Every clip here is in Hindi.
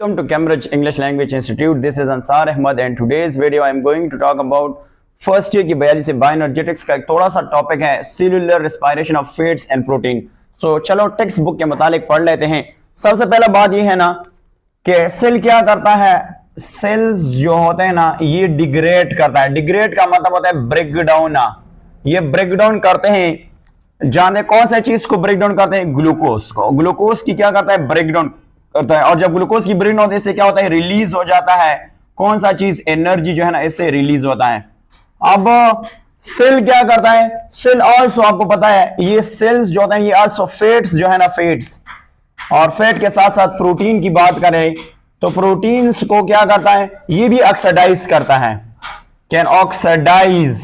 Welcome to Cambridge English Language Institute. This is Ansar Ahmad and today's video I am going to talk about first year की बायोलॉजी से बायोएनर्जेटिक्स का एक थोड़ा सा टॉपिक है cellular respiration of fats and protein. So चलो टेक्स्ट बुक के मुतालिक पढ़ लेते हैं। सबसे पहला बात ये है ना कि सेल क्या करता है, सेल्स जो होते हैं ना ये डिग्रेड करता है। डिग्रेड का मतलब होता है ब्रेक डाउन। ये ब्रेक डाउन करते हैं, जाने कौन सा चीज को ब्रेक डाउन करते हैं, ग्लूकोज को। ग्लूकोज की क्या करता है, ब्रेक डाउन करता है। और जब ग्लूकोज की ब्रेक डाउन होती है इससे क्या होता है, रिलीज हो जाता है कौन सा चीज, एनर्जी जो है ना इससे रिलीज होता है। अब सेल क्या करता है, सेल आल्सो आपको पता है ये सेल्स जो होते हैं ये आल्सो फैट्स जो है ना, फैट्स और फैट के साथ साथ प्रोटीन की बात करें तो प्रोटीन्स को क्या करता है, ये भी ऑक्सीडाइज करता है। कैन ऑक्सीडाइज,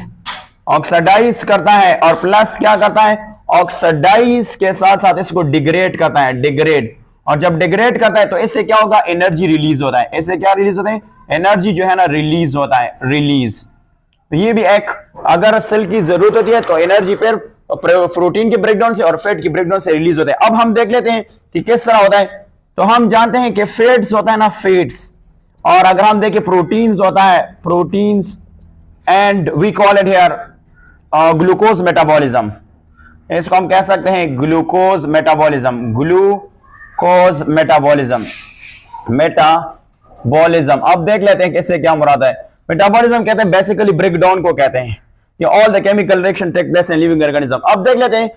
ऑक्सीडाइज करता है और प्लस क्या करता है, ऑक्सीडाइज के साथ साथ इसको डिग्रेड करता है, डिग्रेड। और जब डिग्रेड करता है तो इससे क्या होगा, एनर्जी रिलीज होता है। इससे क्या रिलीज होता है, एनर्जी जो है ना रिलीज होता है, रिलीज। तो ये भी एक, अगर सेल की जरूरत होती है तो एनर्जी पर प्रोटीन के ब्रेकडाउन से और फैट की ब्रेकडाउन से रिलीज होता है। अब हम देख लेते हैं कि किस तरह होता है। तो हम जानते हैं कि फैट्स होता है ना, फैट्स, और अगर हम देखें प्रोटीन्स होता है, proteins, and we call it here glucose metabolism. इसको हम कह सकते हैं glucose metabolism, glucose metabolism, metabolism. अब देख लेते हैं कि इससे क्या मुराद है। मेटाबॉलिज्म कहते हैं बेसिकली ब्रेकडाउन को कहते हैं कि all the chemical reaction take place in living organism. अब देख लेते हैं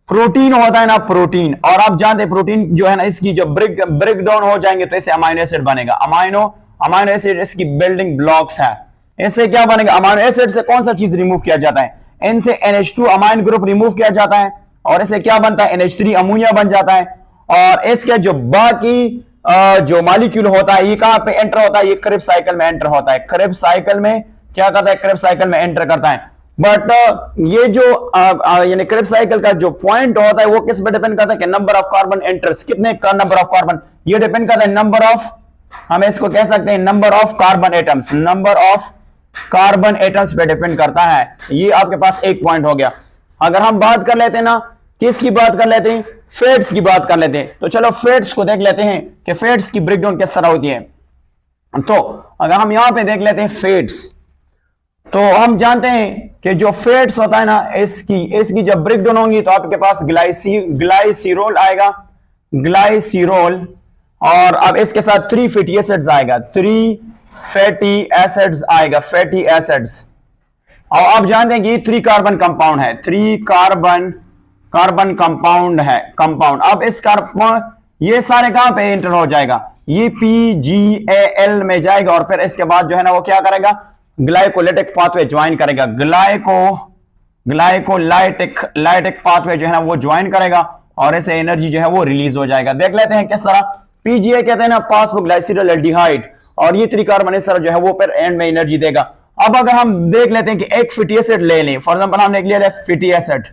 प्रोटीन होता है ना, प्रोटीन, और आप जानते हैं प्रोटीन जो है ना इसकी जब ब्रेक डाउन हो जाएंगे तो इससे अमाइनो एसिड बनेगा। अमाइनो एसिड इसकी बिल्डिंग ब्लॉक्स है। इससे क्या बनेगा, अमाइनो एसिड से कौन सा चीज रिमूव किया जाता है, इनसे NH2 अमाइन ग्रुप रिमूव किया जाता है और इससे क्या बनता है, NH3 अमोनिया बन जाता है। और इसके जो बाकी जो मॉलिक्यूल होता है ये कहां पे एंटर होता है, ये क्रेब्स साइकिल में एंटर होता है। क्रेब्स साइकिल में क्या करता है, क्रेब्स साइकिल में एंटर करता है। बट ये जो यानी क्रेब्स साइकिल का जो पॉइंट होता है वो किस पे डिपेंड करता है कि नंबर ऑफ कार्बन एंटर्स, कितने का नंबर ऑफ कार्बन, ये डिपेंड करता है नंबर ऑफ, हम इसको कह सकते हैं number of carbon atoms, number of carbon atoms पे डिपेंड करता है। ये आपके पास एक पॉइंट हो गया। अगर हम बात कर लेते हैं ना, किसकी बात कर लेते हैं, फैट्स की बात कर लेते हैं। तो चलो फैट्स को देख लेते हैं कि फैट्स की ब्रेकडाउन किस तरह होती है। तो अगर हम यहां पे देख लेते हैं फैट्स, तो हम जानते हैं कि जो फैट्स होता है ना इसकी जब ब्रेकडाउन होंगी तो आपके पास ग्लाइसिरोल आएगा, ग्लाइसिरोल, और अब इसके साथ 3 फैटी एसिड्स आएगा, 3 फैटी एसिड्स आएगा, फैटी एसिड्स। और आप जानते हैं कि ये 3 कार्बन कंपाउंड है, 3 कार्बन कंपाउंड है, कंपाउंड। अब इस कार्बन ये सारे कहां पे एंटर हो जाएगा, ये PGAL में जाएगा और फिर इसके बाद जो है ना वो क्या करेगा, ग्लाइकोलाइटिक पाथवे ज्वाइन करेगा, ग्लाइकोलाइटिक पाथवे जो है ना वो ज्वाइन करेगा और ऐसे एनर्जी जो है वो रिलीज हो जाएगा। देख लेते हैं किस तरह। PGA कहते हैं ना फॉस्फोग्लाइसिरल एल्डिहाइड, और ये 3 कार्बन इस तरह जो है वो फिर एंड में एनर्जी देगा। अब अगर हम देख लेते हैं कि एक फैटी एसिड ले लें, फॉर एग्जांपल हमने लिया है फैटी एसिड,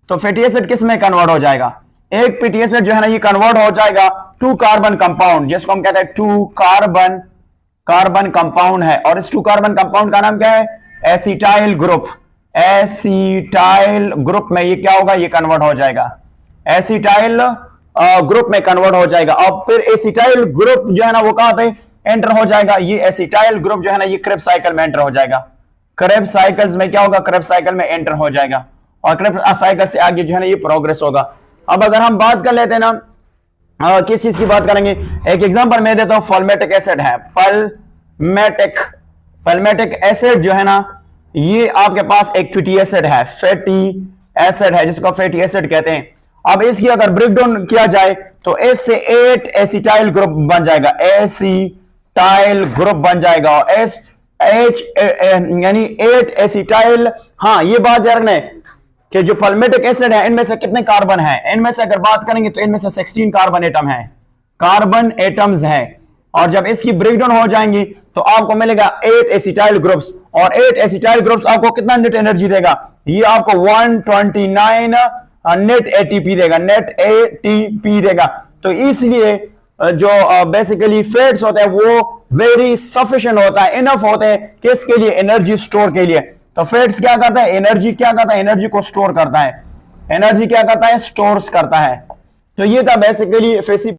तो फैटी एसिड किस में कन्वर्ट हो जाएगा, एक फैटी एसिड जो है ना ये कन्वर्ट हो जाएगा 2 कार्बन कंपाउंड, जिसको हम कहते हैं 2 कार्बन कंपाउंड है। और इस 2 कार्बन कंपाउंड का नाम क्या है, एसिटाइल ग्रुप। एसिटाइल ग्रुप में ये क्या होगा, ये कन्वर्ट हो जाएगा, एसिटाइल ग्रुप में कन्वर्ट हो जाएगा। और फिर एसिटाइल ग्रुप जो है ना वो कहां पे एंटर हो जाएगा, ये एसिटाइल ग्रुप जो है ना ये क्रेब्स साइकिल में एंटर हो जाएगा। क्रेब्स साइकिल्स में क्या होगा, क्रेब्स साइकिल में एंटर हो जाएगा और क्रेब्स साइकिल से आगे जो है ना ये प्रोग्रेस होगा। अब अगर हम बात कर लेते हैं ना किस चीज की बात करेंगे, एक एग्जांपल मैं देता हूं, फॉर्मेटिक एसिड है, फॉर्मेटिक एसिड जो है ना ये आपके पास एक फैटी एसिड है, फैटी एसिड है जिसको फैटी एसिड कहते हैं। अब इसकी अगर ब्रेकडाउन किया जाए तो इससे 8 एसिटाइल ग्रुप बन जाएगा, एसिटाइल ग्रुप बन जाएगा और यानी 8 एसिटाइल। हाँ ये बात याद रखना है कि जो फॉर्मेटिक एसिड है इनमें से कितने कार्बन है, इनमें से अगर बात करेंगे तो इनमें से 16 कार्बन एटम है, कार्बन एटम्स है। और जब इसकी ब्रेकडाउन हो जाएंगी तो आपको मिलेगा 8 एसिटाइल ग्रुप्स, और 8 एसिटाइल ग्रुप्स आपको कितना नेट एनर्जी देगा, ये आपको 129 नेट ATP देगा, नेट ATP देगा। तो इसलिए जो बेसिकली फैट्स होते हैं वो वेरी सफिशिएंट होता है, इनफ होते हैं किसके लिए, एनर्जी स्टोर के लिए। तो फैट्स क्या करता है, एनर्जी क्या करता है, एनर्जी को स्टोर करता है, एनर्जी क्या करता है, स्टोर्स करता है। तो ये था बेसिकली